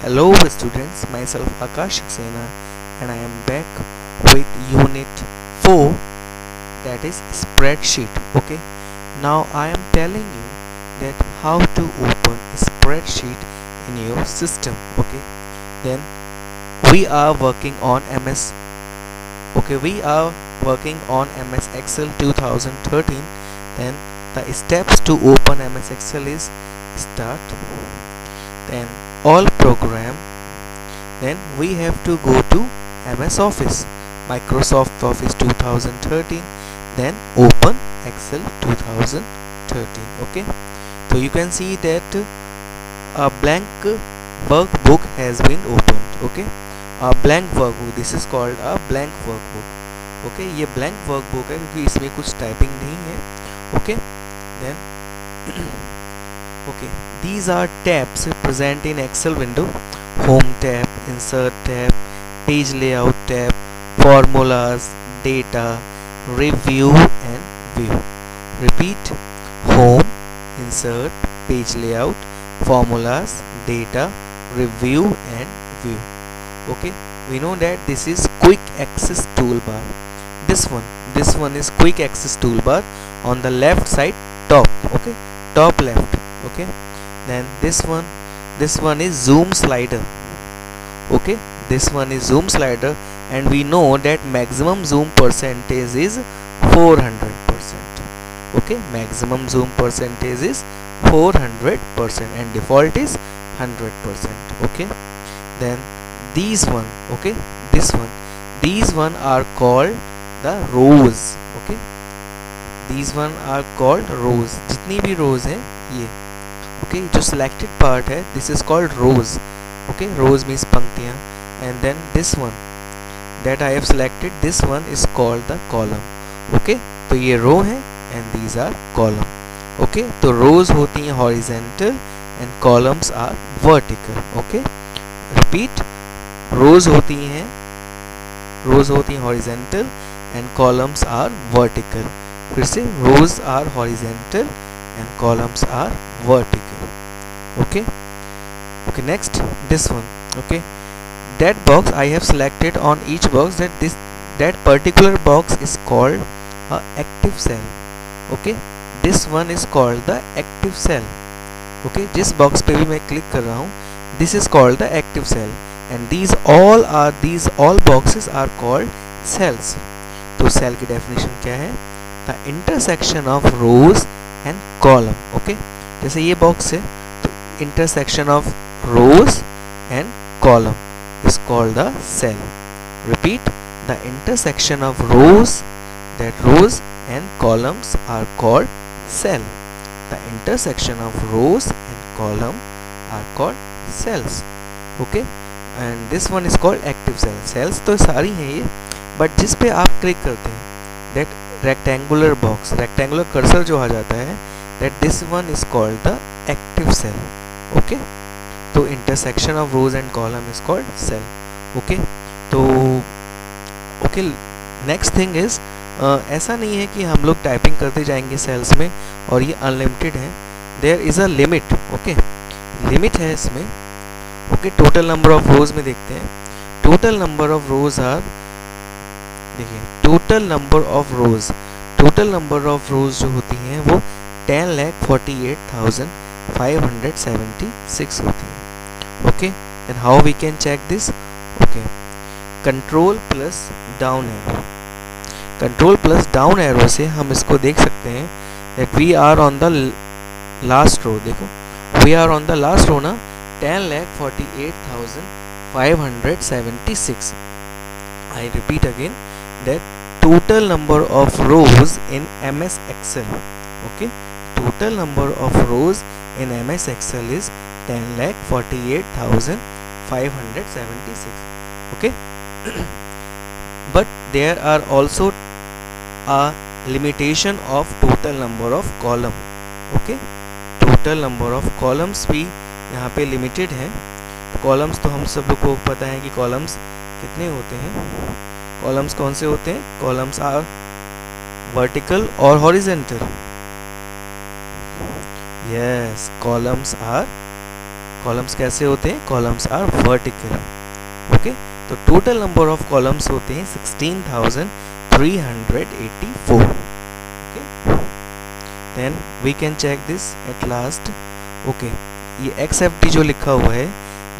Hello students, myself Akash Saxena and I am back with unit 4, that is spreadsheet. Okay, now I am telling you that how to open spreadsheet in your system. Okay, then we are working on MS. Okay, we are working on MS Excel 2013. Then the steps to open MS Excel is start, then all program, then we have to go to MS Office, Microsoft Office 2013, then open Excel 2013. Okay, so you can see that a blank workbook has been opened. Okay, a blank workbook, this is called a blank workbook. Okay, ये blank workbook है क्योंकि इसमें कुछ typing नहीं है. Okay, then okay, these are tabs present in Excel window: home tab, insert tab, page layout tab, formulas, data, review and view. Repeat: home, insert, page layout, formulas, data, review and view. Okay, we know that this is quick access toolbar. This one is quick access toolbar on the left side top. Okay, top left. Okay, then this one is zoom slider. Okay, this one is zoom slider, and we know that maximum zoom percentage is 400%. Okay, maximum zoom percentage is 400% and default is 100%. Okay, then these one, okay, these one are called the rows. Okay, these one are called rows. जितनी भी rows हैं ये, okay, जो selected part है, this is called rows. Okay, rows means पंक्तियाँ. And then this one that I have selected, this one is called the column. Okay, तो ये row है and these are column. Okay, तो rows होती हैं horizontal and columns are vertical. Okay, repeat: rows होती हैं horizontal and columns are vertical. फिर से rows are horizontal and columns are vertical. Okay, okay, next this one. Okay, that box I have selected, on each box that particular box is called a active cell. Okay, this one is called the active cell. Okay, जिस box पे भी मैं click कर रहा हूँ, this is called the active cell, and these all boxes are called cells. तो cell की definition क्या है? The intersection of rows and column. Okay, जैसे ये box है, तो intersection of rows and column is called the cell. Repeat: the intersection of rows and columns are called cell. The intersection of rows and column are called cells. Okay, and this one is called active cell. Cells तो सारी हैं ये, but जिस पे आप click करते हैं, that rectangular box, rectangular cursor जो आ जाता है, that this one is called the active cell. Okay, तो intersection of rows and column is called cell. Okay, तो okay, next thing is ऐसा नहीं है कि हम लोग टाइपिंग करते जाएंगे सेल्स में और ये अनलिमिटेड है. There is a limit. Okay, limit है इसमें. Okay, total number of rows में देखते हैं. Total number of rows are, देखिए, टोटल नंबर ऑफ रोज जो होती हैं वो 10,48,576 होती हैं. Okay, and how we can check this? Okay, control plus down arrow से हम इसको देख सकते हैं that we are on the last row. देखो, we are on the last row ना, 10,48,576. I repeat again that total number of rows in MS Excel. Okay, total number of rows in MS Excel is 10,48,576. Okay, but there are also a limitation of total number of column. Okay, total number of columns भी यहाँ पे limited है. columns तो हम सब लोग को पता है कि columns कितने होते हैं. columns कौन से होते हैं? columns are vertical और horizontal. Yes, columns are columns कैसे होते हैं? Columns are vertical. ओके, तो टोटल नंबर ऑफ कॉलम्स होते हैं 16,384. Okay, then we can check this at last. Okay, ये XFD जो लिखा हुआ है,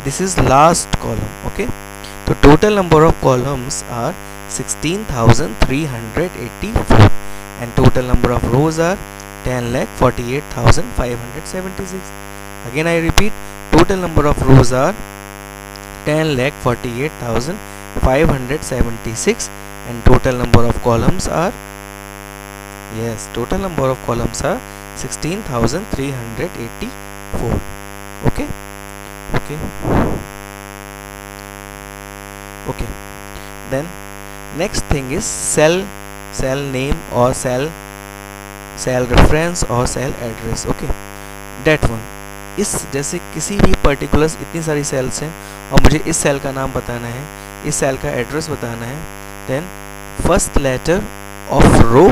this is last column. Okay, तो total number of columns are 16,384 and total number of rows are 10,48,576. Again I repeat, total number of rows are 10,48,576 and total number of columns are, yes, total number of columns are 16,384. okay okay okay then next thing is cell name or cell reference or cell address. okay, that one, इस जैसे किसी भी particular इतनी सारी sales हैं और मुझे इस सेल का नाम बताना है, इस सेल का एड्रेस बताना है, then first letter of row,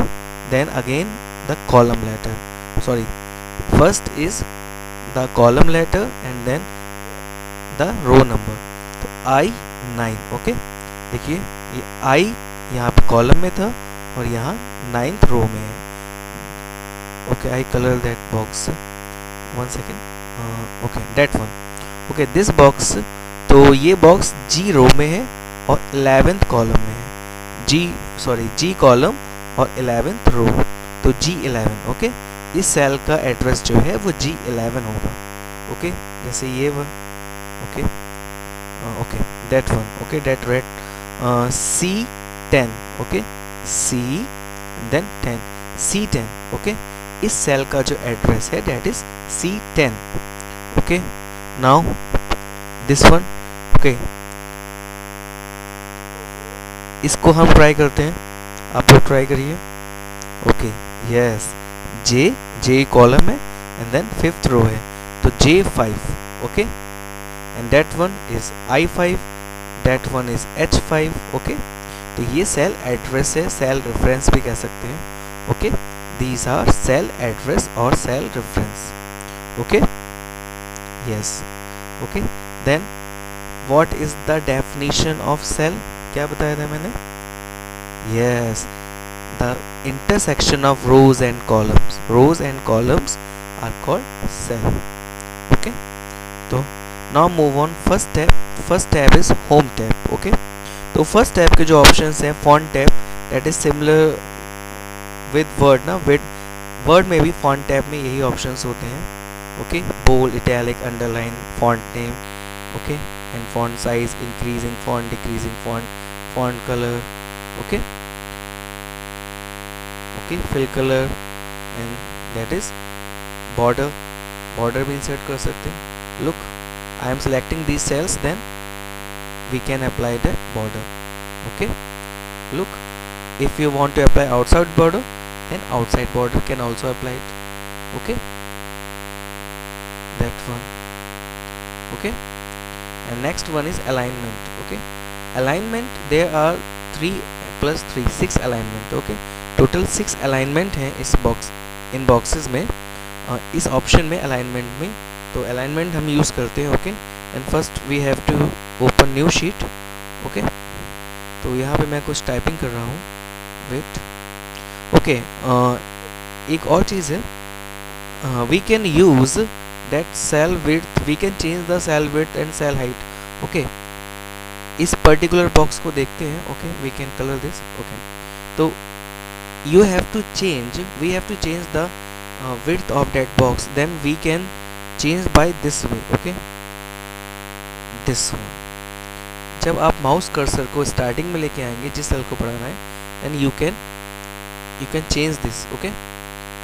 then again the column letter, sorry, first is the column letter and then the row number. तो I9. ओके, देखिए ये I यहाँ पे कॉलम में था और यहाँ 9th रो में है. Okay, I colour that box, 1 second. Okay, that one. Okay, this box, तो ये बॉक्स G रो में है और 11th कॉलम में है. G कॉलम और 11th रो, तो G11. ओके, इस सेल का एड्रेस जो है वो G11 होगा. ओके, जैसे ये one. Okay okay, that one. Okay, that red C10. Okay, C then 10, C10. Okay, इस सेल का जो एड्रेस है that is C10. Okay, now this one. Okay, इसको हम ट्राई करते हैं, आप लोग ट्राई करिए. ओके, यस, J कॉलम है एंड देन 5th रो है, तो J5. Okay, and that one is I5, that one is H5. Okay, तो ये सेल एड्रेस है, सेल रेफरेंस भी कह सकते हैं. Okay, these are cell address or cell reference. okay, yes. okay, then what is the definition of cell? क्या बताया था मैंने? yes, the intersection of rows and columns. rows and columns are called cell. okay, तो now move on. first tab is home tab. okay, तो first tab के जो options हैं, font tab, that is similar with word ना, with word में भी font tab में यही ऑप्शंस होते हैं. Okay, bold, italic, underline, font name. Okay, and font size, increasing font, decreasing font, font colour. Okay okay, fill colour and that is border भी insert कर सकते हैं. Look, I am selecting these cells, then we can apply the border. Okay, look, if you want to apply outside border, then outside border can also apply it. okay, that one. okay, and next one is alignment. okay, alignment, there are 3 plus 3, 6 alignment. okay, total 6 alignment है इस box, इन boxes में, इस option में alignment में. तो alignment हम use करते हैं. Okay, and first we have to open new sheet. Okay, तो यहाँ पे मैं कुछ टाइपिंग कर रहा हूँ. वेट. ओके, एक और चीज़ है, we can use that cell width, we can change the cell width and cell height. Okay, इस पर्टिकुलर बॉक्स को देखते हैं. Okay, we can colour this. Okay, तो you have to change, we have to change the width of that box, then we can change by this way. okay, this one. जब आप mouse cursor को starting में लेके आएंगे जिस cell को बढ़ाना है, then you can change this. okay,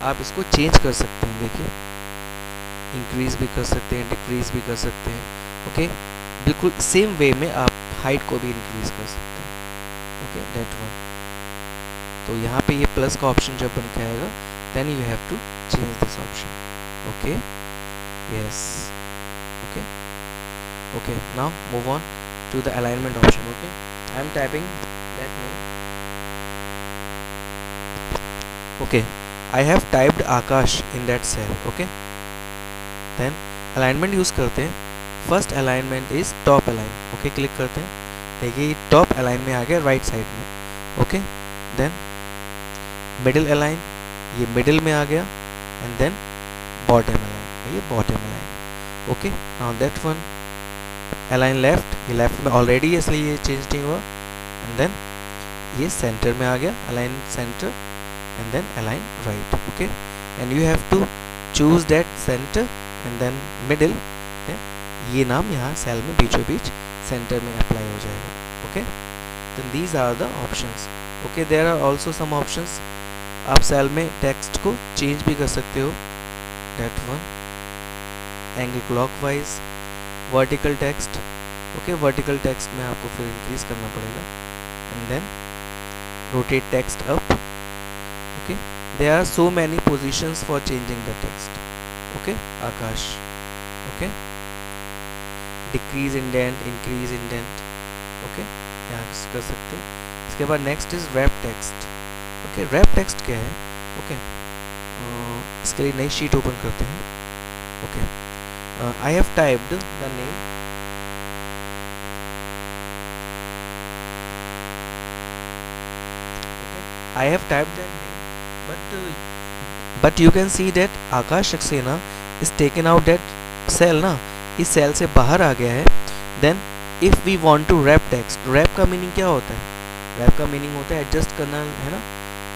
आप इसको चेंज कर सकते हैं. देखिए, इंक्रीज भी कर सकते हैं, डिक्रीज भी कर सकते हैं. ओके, बिल्कुल सेम वे में आप हाइट को भी इंक्रीज कर सकते हैं. Okay, that one. तो यहाँ पे ये प्लस का ऑप्शन जब बन के आएगा, then you have to change this option. Okay, yes. Okay okay, now move on to the alignment option. okay, I am typing that name. okay, I have typed Akash in that cell. okay, then alignment use करते हैं. First alignment is top align. Okay, click करते हैं. देखिए ये top align में आ गया right side में. ओके, देन मिडिल अलाइन, ये मिडिल में आ गया. एंड देन बॉटम अलाइन, ये bottom align. Okay, now that one align left, ये लेफ्ट में ऑलरेडी है इसलिए ये चेंज नहीं हुआ. एंड देन ये सेंटर में आ गया, align centre. And then align right. Okay, and you have to choose that centre and then middle. ये नाम यहाँ सेल में बीचों बीच सेंटर में अप्लाई हो जाएगा. Okay, then these are the options. Okay, there are also some options. आप cell में टेक्स्ट को चेंज भी कर सकते हो. That one, angle clockwise, vertical text. Okay, vertical text में आपको फिर इंक्रीज करना पड़ेगा. And then rotate text up. Okay, there are so many positions for changing the text. Okay, Akash. Okay, decrease indent, increase indent. Okay, यहाँ कर सकते हैं. इसके बाद next is wrap text. Okay, wrap text क्या है? ओके, इसके लिए नई शीट ओपन करते हैं. Okay, I have typed the name. I have typed that name, but you can see that Akash Saxena is taken out that cell ना, इस cell से बाहर आ गया है. Then if we want to wrap text, wrap का meaning क्या होता है? wrap का मीनिंग होता है एडजस्ट करना, है ना.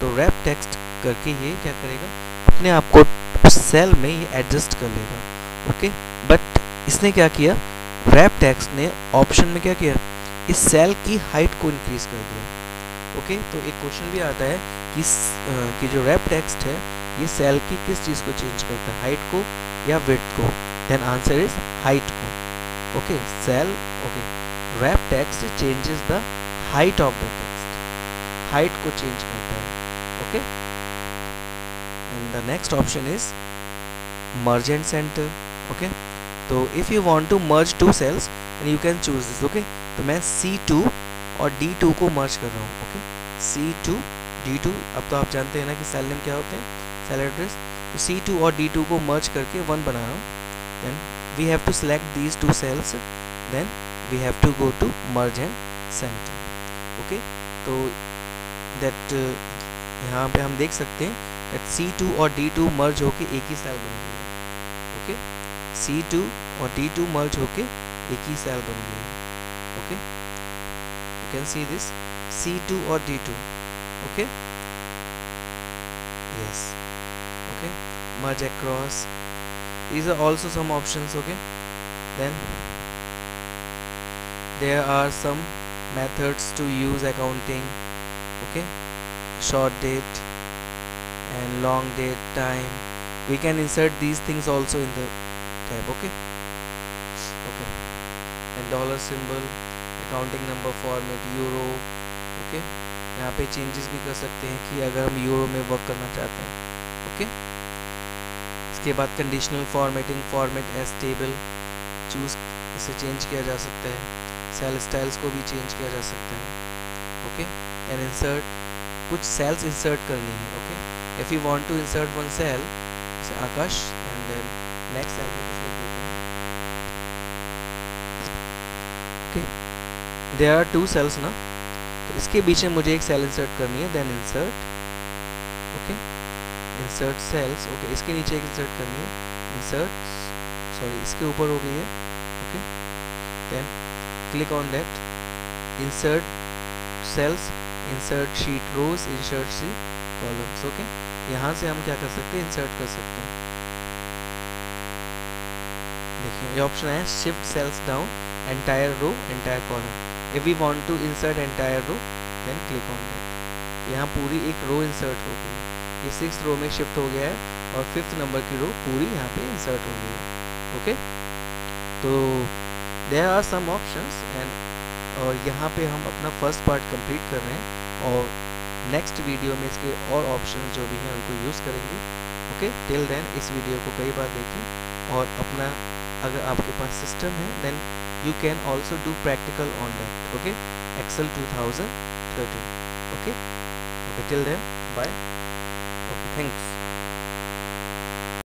तो wrap text करके ये क्या करेगा, अपने आप को सेल में ये एडजस्ट कर लेगा. ओके, बट इसने क्या किया, wrap text ने ऑप्शन में क्या किया, इस सेल की हाइट को इंक्रीज कर दिया. ओके, तो एक क्वेश्चन भी आता है कि जो रैप टेक्स्ट है ये सेल की किस चीज़ को चेंज करता है, हाइट को या विड्थ को. देन आंसर इज हाइट को. Okay, cell. Okay, wrap text changes the height of the text, height को चेंज करता है. Okay, and the next option is merge and centre. Okay, तो if you want to merge two cells and you can choose this. Okay, तो मैं C2 और D2 को मर्ज कर रहा हूँ. Okay, C2 D2. अब तो आप जानते हैं ना कि सेल नेम क्या होते हैं, सेल एड्रेस. तो C2 और D2 को मर्ज करके 1 बना रहा हूँ. Then we have to select these 2 cells. Then we have to go to merge and centre. Okay, तो दैट यहाँ पे हम देख सकते हैं दैट C2 और D2 मर्ज होके एक ही सेल बन गई है. ओके, C2 और D2 मर्ज होके एक ही सेल बन गई है. Okay, you can see this C2 or D2. Okay, yes. Okay, merge across. These are also some options. Okay, then there are some methods to use accounting. Okay, short date and long date, time. We can insert these things also in the tab. Okay, okay, and dollar symbol, accounting number format, euro. Okay, यहाँ पे changes भी कर सकते हैं कि अगर हम euro में वर्क करना चाहते हैं. ओके, इसके बाद conditional formatting, format as table choose, इसे चेंज किया जा सकता है. सेल स्टाइल्स को भी चेंज किया जा सकता है. ओके, एंड इंसर्ट, कुछ सेल्स इंसर्ट करनी है. Okay, if you want to insert one cell, जैसे Akash, and then next cell में कुछ लिख देते हैं. ओके, देयर आर 2 सेल्स ना, तो इसके बीच में मुझे एक सेल इंसर्ट करनी है. Then insert. Okay, insert cells. Okay, इसके नीचे एक इंसर्ट करनी है. इंसर्ट, सॉरी इसके ऊपर हो गई है. Okay, then click on that. Insert cells, insert sheet rows, insert sheet columns. ओके, यहाँ से हम क्या कर सकते हैं, इंसर्ट कर सकते हैं. देखिए ये ऑप्शन है shift cells down, entire row, entire column. If we want to insert entire row, then click on that. यहाँ पूरी एक रो इंसर्ट हो गई है. ये 6th रो में शिफ्ट हो गया है और 5th नंबर की रो पूरी यहाँ पे इंसर्ट हो गई है. ओके, तो there are some options and और यहाँ पे हम अपना फर्स्ट पार्ट कंप्लीट कर रहे हैं और नेक्स्ट वीडियो में इसके और ऑप्शंस जो भी हैं उनको यूज़ करेंगे. ओके, टिल देन इस वीडियो को कई बार देखें और अपना, अगर आपके पास सिस्टम है then you can also do practical on that. Okay, Excel 2013. Okay, till then, bye. Okay, thanks.